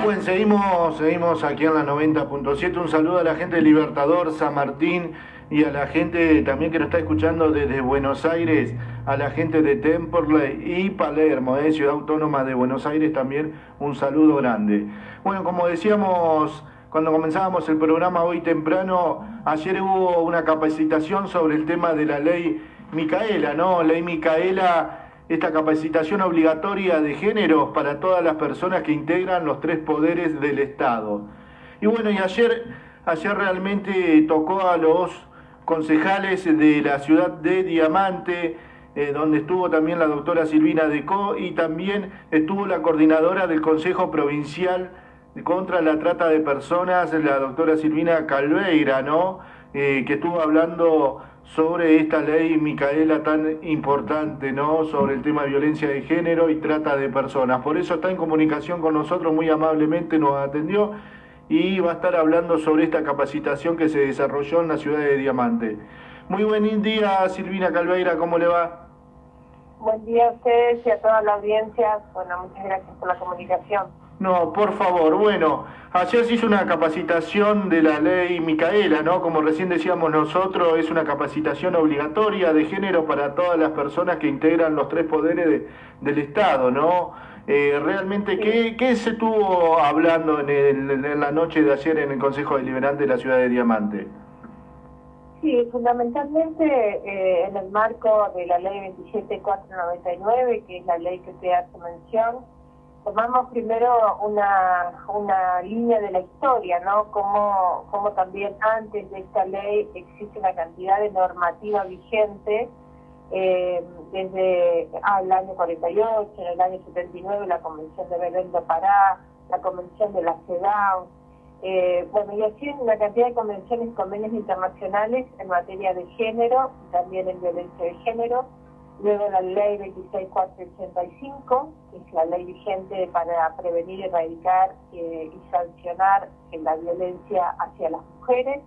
Bueno, seguimos aquí en la 90.7. Un saludo a la gente de Libertador, San Martín y a la gente también que nos está escuchando desde Buenos Aires, a la gente de Temperley y Palermo, Ciudad Autónoma de Buenos Aires, también un saludo grande. Bueno, como decíamos cuando comenzábamos el programa hoy temprano, ayer hubo una capacitación sobre el tema de la ley Micaela, ¿no? Ley Micaela, esta capacitación obligatoria de género para todas las personas que integran los tres poderes del Estado. Y bueno, y ayer realmente tocó a los concejales de la ciudad de Diamante, donde estuvo también la doctora Silvina Decó y también estuvo la coordinadora del Consejo Provincial contra la Trata de Personas, la doctora Silvina Calveira, ¿no? Que estuvo hablando sobre esta ley Micaela tan importante, ¿no? Sobre el tema de violencia de género y trata de personas. Por eso está en comunicación con nosotros, muy amablemente nos atendió y va a estar hablando sobre esta capacitación que se desarrolló en la ciudad de Diamante. Muy buen día, Silvina Calveira, ¿cómo le va? Buen día a ustedes y a toda la audiencia. Bueno, muchas gracias por la comunicación. No, por favor, bueno, ayer se hizo una capacitación de la ley Micaela, ¿no? Como recién decíamos nosotros, es una capacitación obligatoria de género para todas las personas que integran los tres poderes del Estado, ¿no? Realmente, Sí. ¿qué se estuvo hablando en la noche de ayer en el Consejo Deliberante de la ciudad de Diamante? Sí, fundamentalmente en el marco de la ley 27499, que es la ley que usted hace mención, tomamos primero una línea de la historia, ¿no? Como también antes de esta ley existe una cantidad de normativa vigente, desde el año 48, en el año 79 la Convención de Belén do Pará, la Convención de la CEDAW, bueno, y así una cantidad de convenciones y convenios internacionales en materia de género y también en violencia de género. Luego la ley 26485, que es la ley vigente para prevenir, erradicar y sancionar la violencia hacia las mujeres.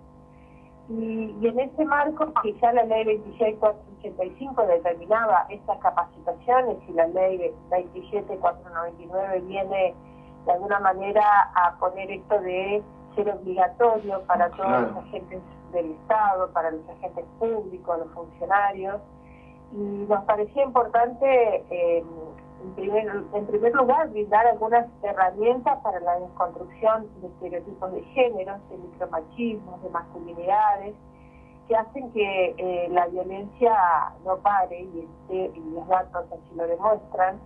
Y en ese marco, que ya la ley 26485 determinaba estas capacitaciones y la ley 27499 viene de alguna manera a poner esto de ser obligatorio para todos los agentes del Estado, para los agentes públicos, los funcionarios, y nos parecía importante, en primer lugar, brindar algunas herramientas para la desconstrucción de estereotipos de género, de micromachismos, de masculinidades, que hacen que la violencia no pare, y los datos así lo demuestran.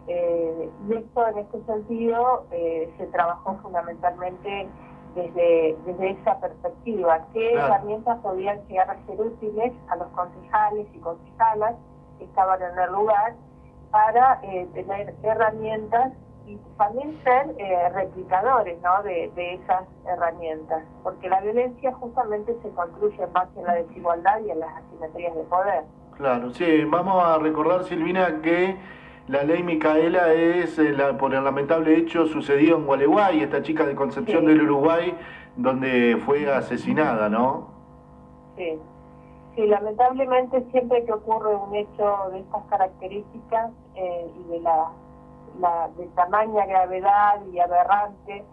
Y esto, en este sentido, se trabajó fundamentalmente desde esa perspectiva, qué herramientas podían llegar a ser útiles a los concejales y concejalas que estaban en el lugar para tener herramientas y también ser replicadores, ¿no? de esas herramientas, porque la violencia justamente se construye en base a la desigualdad y en las asimetrías de poder. Claro, sí, vamos a recordar, Silvina, que la ley Micaela es por el lamentable hecho sucedido en Gualeguay, esta chica de Concepción del Uruguay, donde fue asesinada, ¿no? Sí. Sí, lamentablemente siempre que ocurre un hecho de estas características y de tamaña gravedad y aberrante,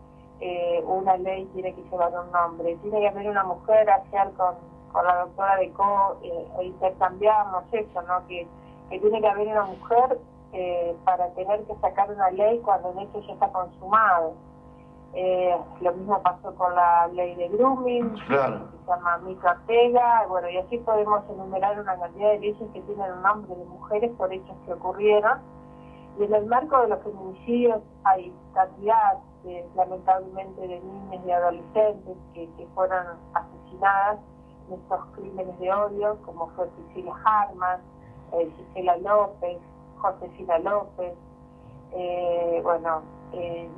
una ley tiene que llevar un nombre. Tiene que haber una mujer, ayer con la doctora Decó intercambiamos eso, ¿no? Que tiene que haber una mujer para tener que sacar una ley cuando el hecho ya está consumado. Lo mismo pasó con la ley de grooming, claro, que se llama Mica Ortega, bueno, y así podemos enumerar una cantidad de leyes que tienen un nombre de mujeres por hechos que ocurrieron. Y en el marco de los feminicidios hay cantidad, lamentablemente, de niñas y adolescentes que fueron asesinadas en estos crímenes de odio, como fue Priscila Harman, Gisela López, Josefina López,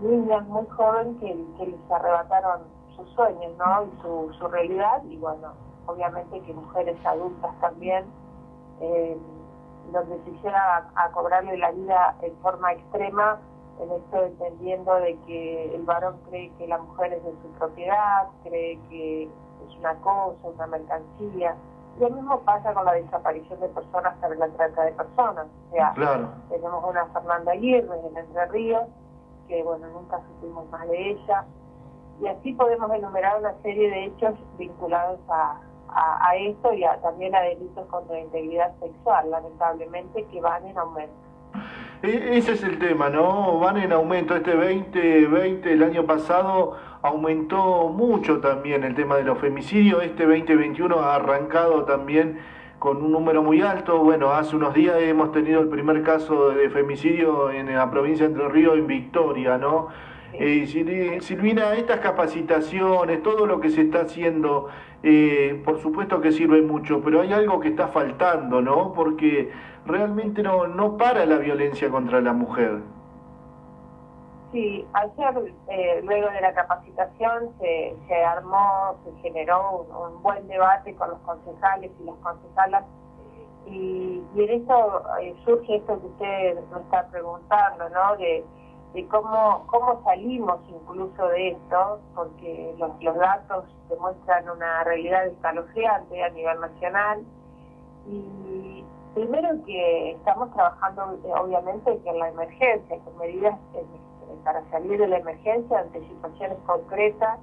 niñas muy jóvenes que les arrebataron sus sueños, ¿no? Y su realidad, y bueno, obviamente que mujeres adultas también, donde se hiciera a cobrarle la vida en forma extrema, en esto entendiendo de que el varón cree que la mujer es de su propiedad, cree que es una cosa, una mercancía. Lo mismo pasa con la desaparición de personas para la trata de personas. O sea, tenemos una Fernanda Aguirre en Entre Ríos, que bueno, nunca supimos más de ella. Y así podemos enumerar una serie de hechos vinculados a esto y también a delitos contra la integridad sexual, lamentablemente, que van en aumento. Ese es el tema, ¿no? Van en aumento. Este 2020, el año pasado, aumentó mucho también el tema de los femicidios. Este 2021 ha arrancado también con un número muy alto. Bueno, hace unos días hemos tenido el primer caso de femicidio en la provincia de Entre Ríos, en Victoria, ¿no? Silvina, estas capacitaciones, todo lo que se está haciendo, por supuesto que sirve mucho, pero hay algo que está faltando, ¿no? Porque realmente no para la violencia contra la mujer. Sí, ayer, luego de la capacitación, se armó, se generó un buen debate con los concejales y las concejalas, y en eso surge esto que usted nos está preguntando, ¿no? De cómo salimos incluso de esto, porque los datos demuestran una realidad escalofriante a nivel nacional. Y primero que estamos trabajando obviamente que en la emergencia, con medidas para salir de la emergencia ante situaciones concretas.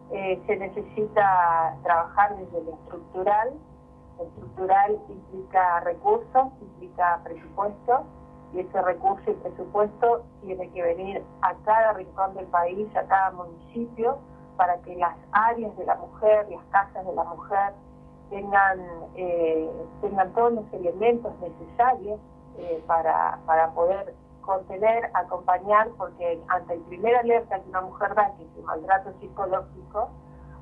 Se necesita trabajar desde lo estructural. Lo estructural implica recursos, implica presupuesto, y ese recurso y presupuesto tiene que venir a cada rincón del país, a cada municipio, para que las áreas de la mujer, las casas de la mujer, tengan todos los elementos necesarios para poder contener, acompañar, porque ante el primer alerta que una mujer da, que es el maltrato psicológico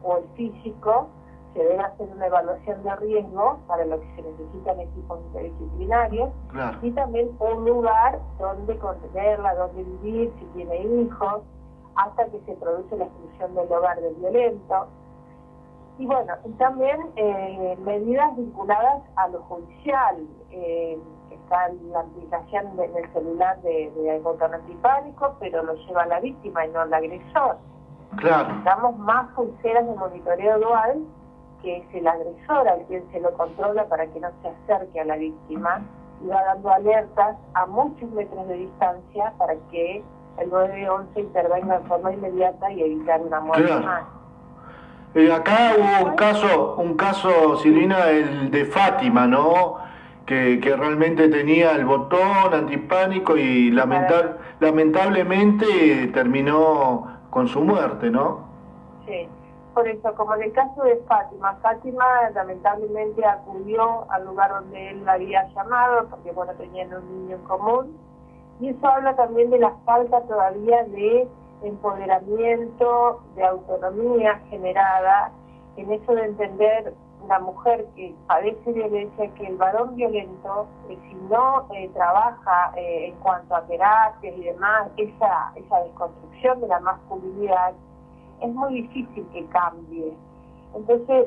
o el físico, se debe hacer una evaluación de riesgo, para lo que se necesitan equipos interdisciplinarios, claro, y también un lugar donde contenerla, donde vivir, si tiene hijos, hasta que se produce la exclusión del hogar del violento. Y bueno, y también medidas vinculadas a lo judicial. Está la aplicación en el celular de botón antipánico, pero lo lleva la víctima y no el agresor. Claro. Necesitamos más pulseras de monitoreo dual, que es el agresor al quien se lo controla para que no se acerque a la víctima, y va dando alertas a muchos metros de distancia para que el 911 intervenga de forma inmediata y evitar una muerte más. Acá hubo un caso, Silvina, el de Fátima, ¿no? Que realmente tenía el botón antipánico y lamentablemente terminó con su muerte, ¿no? Sí, por eso, como en el caso de Fátima lamentablemente acudió al lugar donde él la había llamado, porque bueno, tenían un niño en común, y eso habla también de la falta todavía de empoderamiento, de autonomía generada, en eso de entender la mujer que padece violencia, que el varón violento, si no trabaja en cuanto a terapias y demás, esa desconstrucción de la masculinidad, es muy difícil que cambie. Entonces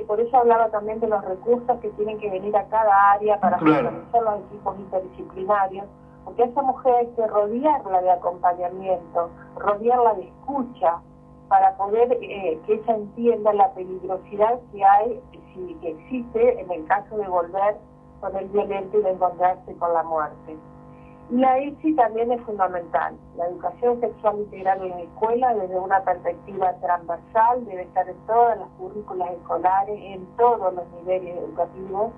por eso hablaba también de los recursos que tienen que venir a cada área para fortalecer los equipos interdisciplinarios, porque a esa mujer hay que rodearla de acompañamiento, rodearla de escucha, para poder que ella entienda la peligrosidad que hay, que existe en el caso de volver con el violento y de encontrarse con la muerte. Y la ESI también es fundamental. La educación sexual integral en la escuela, desde una perspectiva transversal, debe estar en todas las currículas escolares, en todos los niveles educativos,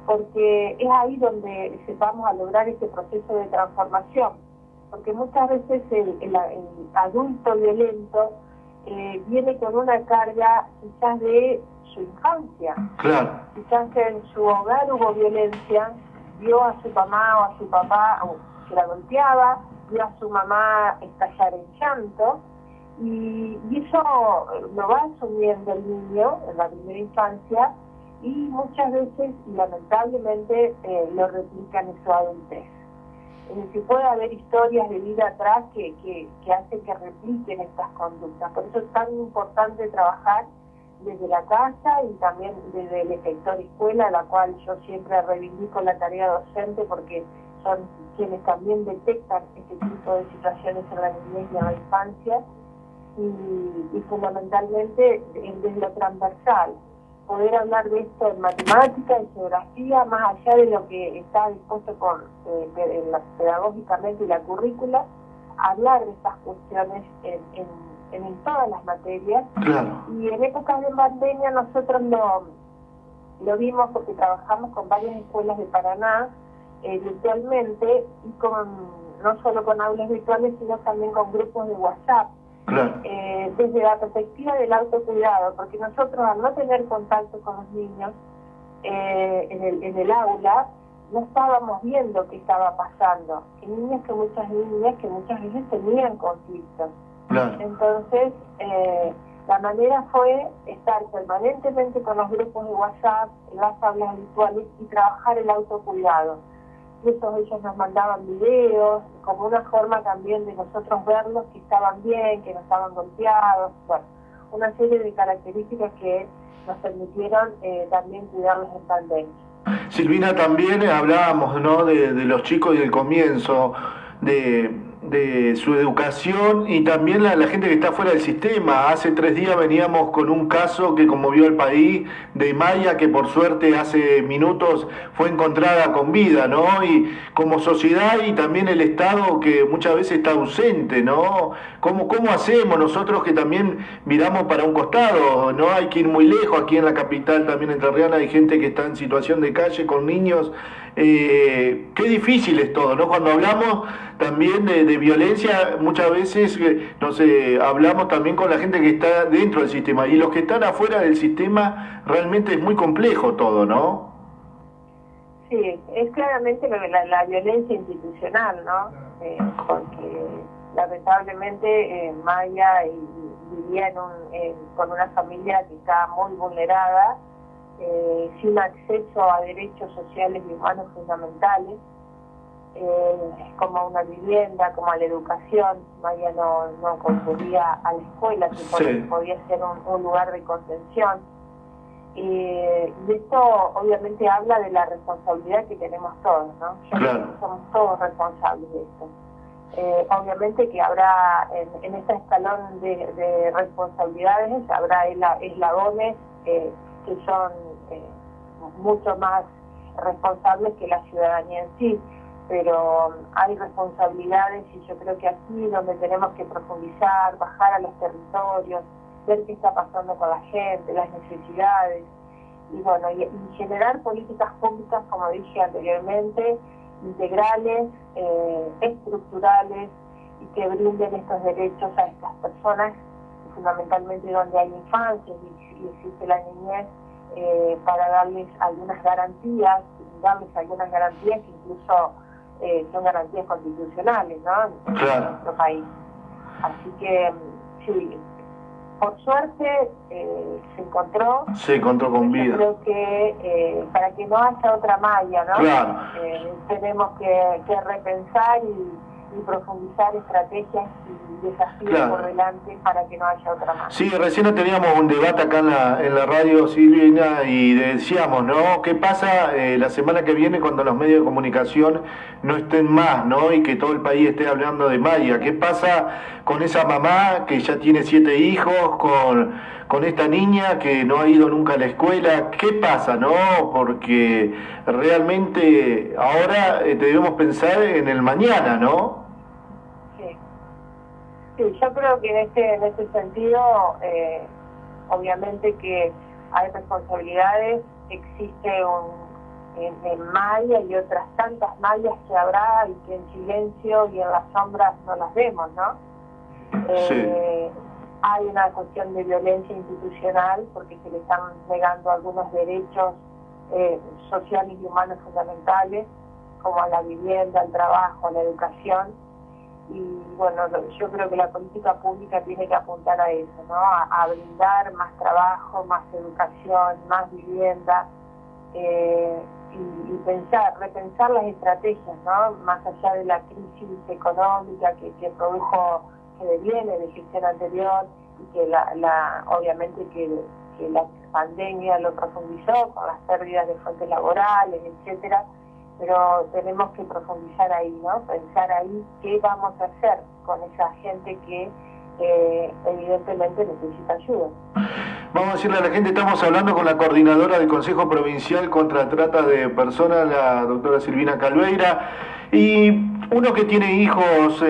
porque es ahí donde vamos a lograr este proceso de transformación. Porque muchas veces el adulto violento viene con una carga quizás de su infancia. Claro. Quizás que en su hogar hubo violencia, vio a su mamá o a su papá que la golpeaba, vio a su mamá estallar en llanto, y eso lo va asumiendo el niño en la primera infancia, y muchas veces, lamentablemente, lo replica en su adultez. Si puede haber historias de vida atrás que hacen que repliquen estas conductas. Por eso es tan importante trabajar desde la casa y también desde el sector escuela, la cual yo siempre reivindico la tarea docente, porque son quienes también detectan este tipo de situaciones en la niñez y en la infancia, y fundamentalmente desde lo transversal. Poder hablar de esto en matemática, en geografía, más allá de lo que está dispuesto pedagógicamente y la currícula, hablar de estas cuestiones en todas las materias. Claro. Y en épocas de pandemia nosotros lo vimos porque trabajamos con varias escuelas de Paraná virtualmente y no solo con aulas virtuales, sino también con grupos de WhatsApp. Claro. Desde la perspectiva del autocuidado, porque nosotros al no tener contacto con los niños en el aula, no estábamos viendo qué estaba pasando. Hay niñas que muchas veces tenían conflictos. Claro. Entonces, la manera fue estar permanentemente con los grupos de WhatsApp, en las aulas virtuales y trabajar el autocuidado. Incluso ellos nos mandaban videos, como una forma también de nosotros verlos que estaban bien, que no estaban golpeados, bueno, una serie de características que nos permitieron también cuidarlos en pandemia. Silvina, también hablábamos, ¿no?, de los chicos y del comienzo, de su educación y también la gente que está fuera del sistema. Hace 3 días veníamos con un caso que conmovió al país de Maya, que por suerte hace minutos fue encontrada con vida, ¿no? Y como sociedad y también el Estado que muchas veces está ausente, ¿no? ¿Cómo hacemos nosotros que también miramos para un costado? No hay que ir muy lejos. Aquí en la capital también entrerriana hay gente que está en situación de calle con niños. Qué difícil es todo, ¿no? Cuando hablamos también de violencia, muchas veces hablamos también con la gente que está dentro del sistema, y los que están afuera del sistema realmente es muy complejo todo, ¿no? Sí, es claramente la violencia institucional, ¿no? Porque lamentablemente Maya vivía con una familia que está muy vulnerada, sin acceso a derechos sociales y humanos fundamentales, como una vivienda, como a la educación. Maya no concurría a la escuela, que podía ser un lugar de contención. Y esto obviamente habla de la responsabilidad que tenemos todos, ¿no? Claro. Somos todos responsables de esto. Obviamente que habrá en este escalón de responsabilidades, habrá eslabones que son mucho más responsables que la ciudadanía en sí, pero hay responsabilidades y yo creo que aquí es donde tenemos que profundizar, bajar a los territorios, ver qué está pasando con la gente, las necesidades, y bueno, y generar políticas públicas, como dije anteriormente, integrales, estructurales, y que brinden estos derechos a estas personas, fundamentalmente donde hay infancia y existe la niñez, para darles algunas garantías que incluso son garantías constitucionales, ¿no? Claro. En nuestro país. Así que, sí, por suerte se encontró con vida. Yo creo que para que no haya otra Maya, ¿no? Claro. Tenemos que repensar y profundizar estrategias y desafíos, claro, por delante para que no haya otra más. Sí, recién teníamos un debate acá en la radio, Silvina, y decíamos, ¿no? ¿Qué pasa la semana que viene cuando los medios de comunicación no estén más, ¿no? Y que todo el país esté hablando de Maya. ¿Qué pasa con esa mamá que ya tiene 7 hijos, con esta niña que no ha ido nunca a la escuela? ¿Qué pasa, no? Porque realmente ahora debemos pensar en el mañana, ¿no? Sí, yo creo que en este sentido, obviamente que hay responsabilidades, existe en Maya y otras tantas Mayas que habrá y que en silencio y en las sombras no las vemos, ¿no? Sí. Hay una cuestión de violencia institucional porque se le están negando algunos derechos sociales y humanos fundamentales, como a la vivienda, al trabajo, a la educación. Y bueno, yo creo que la política pública tiene que apuntar a eso, ¿no? A brindar más trabajo, más educación, más vivienda, y repensar las estrategias, ¿no? Más allá de la crisis económica que viene de gestión anterior y que obviamente que la pandemia lo profundizó con las pérdidas de fuentes laborales, etcétera. Pero tenemos que profundizar ahí, ¿no? Pensar ahí qué vamos a hacer con esa gente que evidentemente necesita ayuda. Vamos a decirle a la gente, estamos hablando con la coordinadora del Consejo Provincial contra Trata de Personas, la doctora Silvina Calveira, y uno que tiene hijos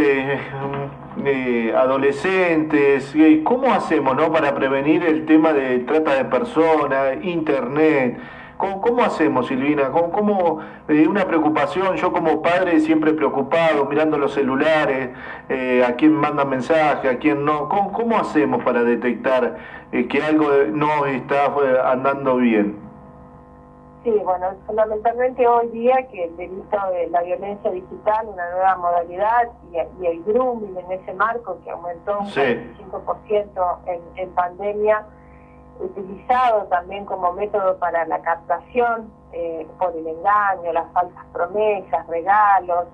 adolescentes. ¿Cómo hacemos, no, para prevenir el tema de trata de personas, internet? ¿Cómo hacemos, Silvina? Una preocupación, yo como padre siempre preocupado, mirando los celulares, a quién manda mensaje, a quién no. ¿Cómo hacemos para detectar que algo no está andando bien? Sí, bueno, fundamentalmente hoy día que el delito de la violencia digital, una nueva modalidad, y el grooming en ese marco que aumentó un 45% en pandemia, utilizado también como método para la captación por el engaño, las falsas promesas, regalos,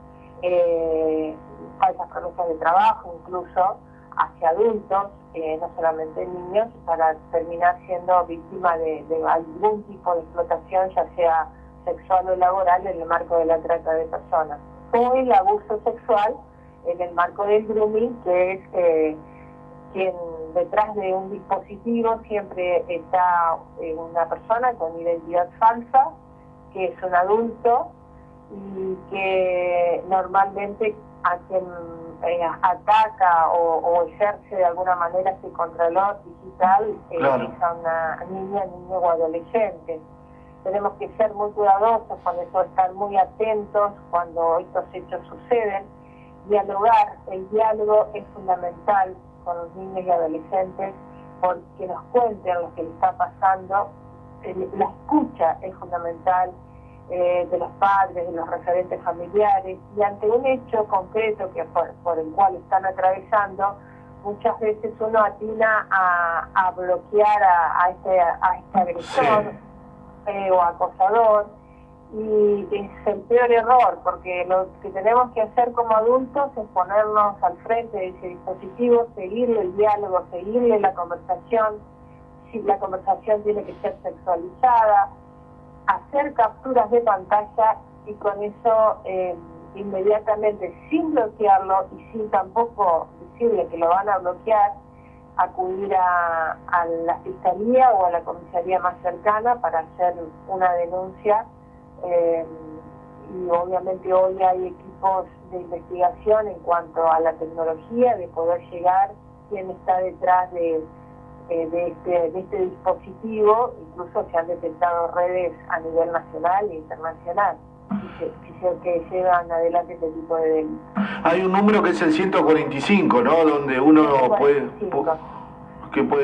falsas promesas de trabajo incluso hacia adultos, no solamente niños, para terminar siendo víctima de algún tipo de explotación, ya sea sexual o laboral, en el marco de la trata de personas. O el abuso sexual en el marco del grooming, que es quien detrás de un dispositivo siempre está una persona con identidad falsa, que es un adulto y que normalmente a quien ataca o ejerce de alguna esta ese control digital claro. Es a una niña, niño o adolescente. Tenemos que ser muy cuidadosos con eso, estar muy atentos cuando estos hechos suceden, dialogar. El diálogo es fundamental con los niños y adolescentes porque nos cuenten lo que les está pasando. La escucha es fundamental de los padres, de los referentes familiares, y ante un hecho concreto que por el cual están atravesando, muchas veces uno atina a bloquear a este agresor o acosador, y es el peor error, porque lo que tenemos que hacer como adultos es ponernos al frente de ese dispositivo, seguirle el diálogo, seguirle la conversación. Si la conversación tiene que ser sexualizada, hacer capturas de pantalla, y con eso inmediatamente, sin bloquearlo y sin tampoco decirle que lo van a bloquear, acudir a la fiscalía o a la comisaría más cercana para hacer una denuncia. Y obviamente hoy hay equipos de investigación en cuanto a la tecnología, de poder llegar quién está detrás de este dispositivo. Incluso se han detectado redes a nivel nacional e internacional que llevan adelante este tipo de delitos. Hay un número que es el 145, ¿no? Donde uno puede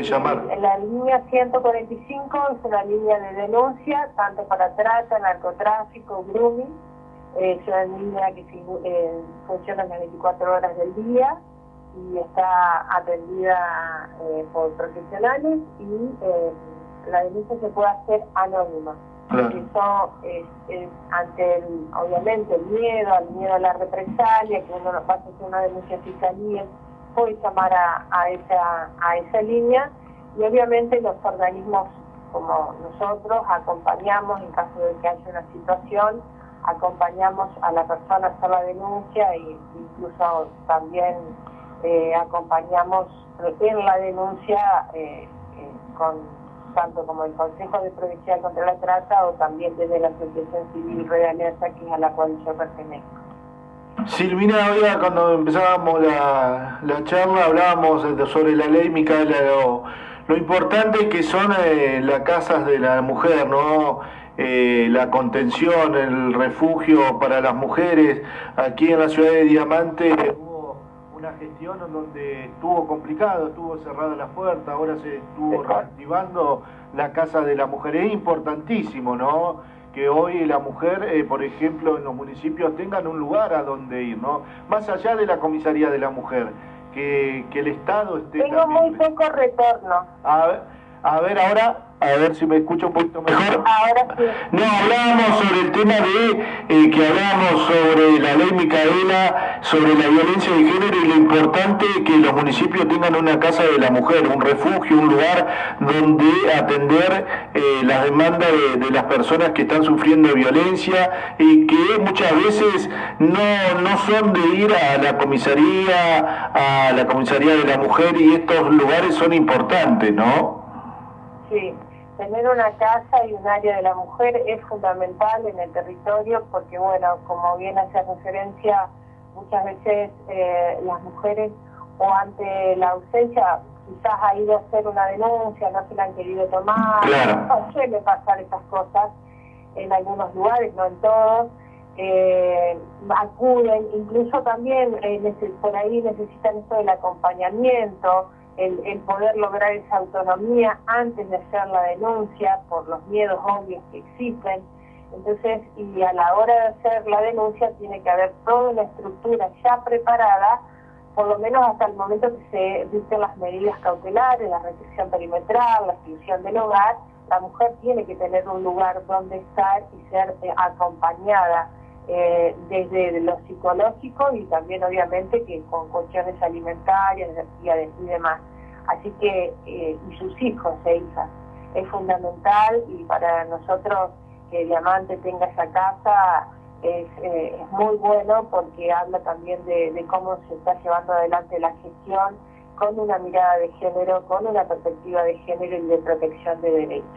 llamar. La línea 145 es una línea de denuncia, tanto para trata, narcotráfico, grooming. Es una línea que funciona las 24 horas del día y está atendida por profesionales, y la denuncia se puede hacer anónima. Claro. Eso es ante obviamente el miedo a la represalia, que uno no pasa a hacer una denuncia a fiscalía, puede llamar a esa línea, y obviamente los organismos como nosotros acompañamos en caso de que haya una situación, acompañamos a la persona a hacer la denuncia, e incluso también acompañamos en la denuncia tanto como el Consejo de Provincial contra la Trata, o también desde la Asociación Civil Red Alerta, que es a la cual yo pertenezco. Silvina, hoy cuando empezábamos la charla hablábamos sobre la ley Micaela, lo importante que son las casas de la mujer, ¿no? La contención, el refugio para las mujeres. Aquí en la ciudad de Diamante hubo una gestión donde estuvo complicado, estuvo cerrada la puerta, ahora se estuvo reactivando la casa de la mujer. Es importantísimo, ¿no?, que hoy la mujer, por ejemplo, en los municipios tengan un lugar a donde ir, ¿no? Más allá de la comisaría de la mujer, que el Estado esté... Tengo muy poco retorno. A ver ahora, a ver si me escucho un poquito mejor. Ahora sí. No, hablábamos sobre el tema que hablábamos sobre la ley Micaela, sobre la violencia de género, y lo importante que los municipios tengan una casa de la mujer, un refugio, un lugar donde atender las demandas de las personas que están sufriendo violencia, y que muchas veces no son de ir a la comisaría de la mujer, y estos lugares son importantes, ¿no? Sí, tener una casa y un área de la mujer es fundamental en el territorio, porque bueno, como bien hace referencia, muchas veces las mujeres o ante la ausencia quizás ha ido a hacer una denuncia, no se la han querido tomar. Claro. No, suele pasar esas cosas en algunos lugares, no en todos. Acuden, incluso también por ahí necesitan esto del acompañamiento, el poder lograr esa autonomía antes de hacer la denuncia por los miedos obvios que existen. Entonces, y a la hora de hacer la denuncia tiene que haber toda una estructura ya preparada, por lo menos hasta el momento que se dicten las medidas cautelares, la restricción perimetral, la exclusión del hogar. La mujer tiene que tener un lugar donde estar y ser acompañada desde lo psicológico y también obviamente que con cuestiones alimentarias y demás. Así que, y sus hijos e hijas, es fundamental, y para nosotros que el amante tenga esa casa es muy bueno, porque habla también de cómo se está llevando adelante la gestión con una mirada de género, con una perspectiva de género y de protección de derechos.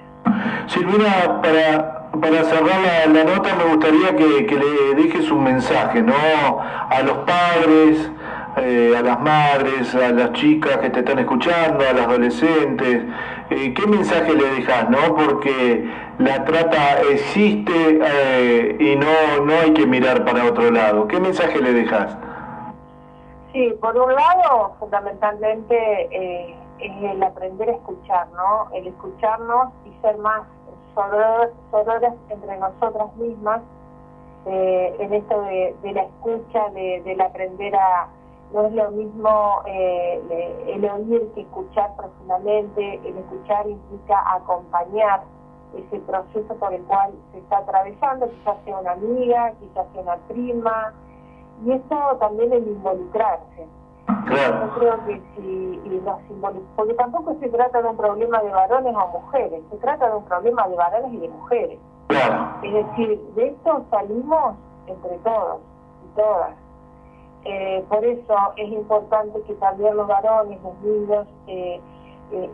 Silvina, para cerrar la nota, me gustaría que le dejes un mensaje, ¿no? A los padres, a las madres, a las chicas que te están escuchando, a las adolescentes. ¿Qué mensaje le dejas, no? Porque la trata existe y no hay que mirar para otro lado. ¿Qué mensaje le dejas? Sí, por un lado, fundamentalmente es el aprender a escuchar, ¿no? El escucharnos y ser más sororas entre nosotras mismas, en esto de la escucha, del aprender a... No es lo mismo el oír que escuchar profundamente. El escuchar implica acompañar ese proceso por el cual se está atravesando, quizás sea una amiga, quizás sea una prima, y eso también el involucrarse. Claro. Yo creo que si nos involucramos, porque tampoco se trata de un problema de varones o mujeres, se trata de un problema de varones y de mujeres. Claro. Es decir, de esto salimos entre todos y todas. Por eso es importante que también los varones, los niños,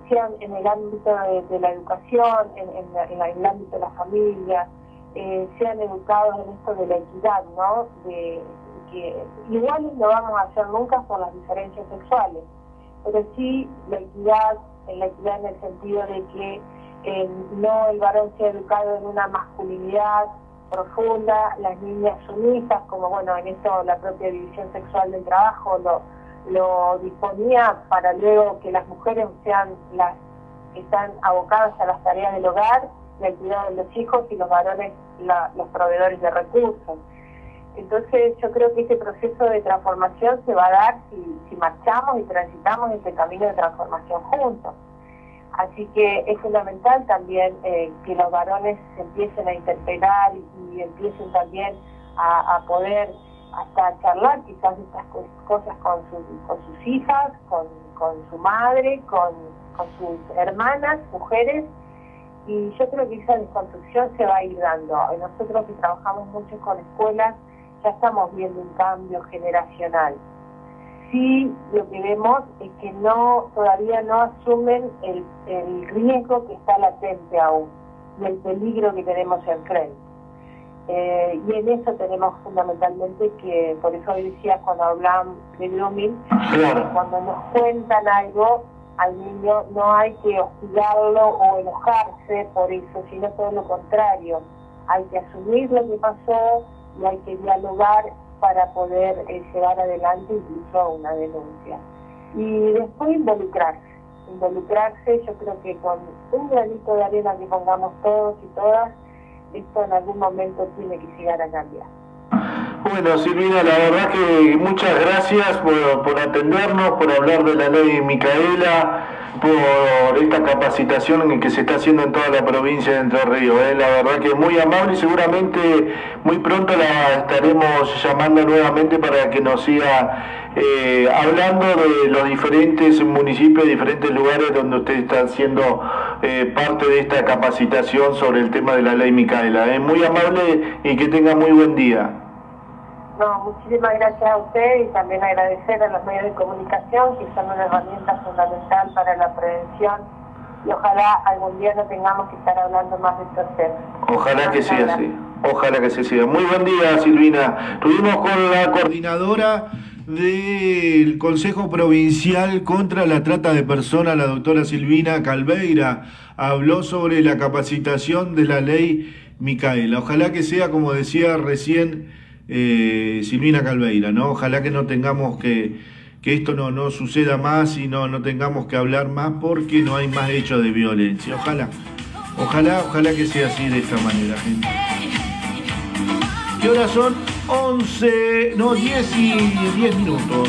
sean en el ámbito de la educación, en el ámbito de la familia, sean educados en esto de la equidad, ¿no? De que iguales no vamos a hacer nunca por las diferencias sexuales, pero sí la equidad en el sentido de que no el varón sea educado en una masculinidad profunda, las niñas sumisas, como bueno, en esto la propia división sexual del trabajo lo disponía, para luego que las mujeres sean las que están abocadas a las tareas del hogar y al cuidado de los hijos, y los varones los proveedores de recursos. Entonces yo creo que este proceso de transformación se va a dar si marchamos y transitamos este camino de transformación juntos. Así que es fundamental también que los varones se empiecen a interpelar y empiecen también a poder hasta charlar quizás estas cosas con sus hijas, con su madre, con sus hermanas, mujeres, y yo creo que esa desconstrucción se va a ir dando. Nosotros que trabajamos mucho con escuelas ya estamos viendo un cambio generacional. Sí, lo que vemos es que todavía no asumen el riesgo que está latente aún y el peligro que tenemos enfrente. Y en eso tenemos fundamentalmente que, por eso hoy decía cuando hablan de grooming, Claro. cuando nos cuentan algo al niño no hay que hostigarlo o enojarse por eso, sino todo lo contrario. Hay que asumir lo que pasó y hay que dialogar para poder llevar adelante incluso una denuncia. Y después involucrarse, yo creo que con un granito de arena que pongamos todos y todas, esto en algún momento tiene que llegar a cambiar. Bueno, Silvina, la verdad que muchas gracias por atendernos, por hablar de la ley Micaela, por esta capacitación en que se está haciendo en toda la provincia de Entre Ríos. La verdad que es muy amable y seguramente muy pronto la estaremos llamando nuevamente para que nos siga hablando de los diferentes municipios, diferentes lugares donde usted está haciendo parte de esta capacitación sobre el tema de la ley Micaela. Es muy amable y que tenga muy buen día. No, muchísimas gracias a usted, y también agradecer a los medios de comunicación, que son una herramienta fundamental para la prevención, y ojalá algún día no tengamos que estar hablando más de estos temas. Ojalá que sea así, ojalá que se siga. Muy buen día, Silvina. Estuvimos con la coordinadora del Consejo Provincial contra la Trata de Personas, la doctora Silvina Calveira, habló sobre la capacitación de la ley Micaela. Ojalá que sea, como decía recién Silvina Calveira, ¿no? Ojalá que no tengamos que esto no suceda más y no tengamos que hablar más porque no hay más hechos de violencia. Ojalá que sea así de esta manera, gente. Y ahora son 10 minutos.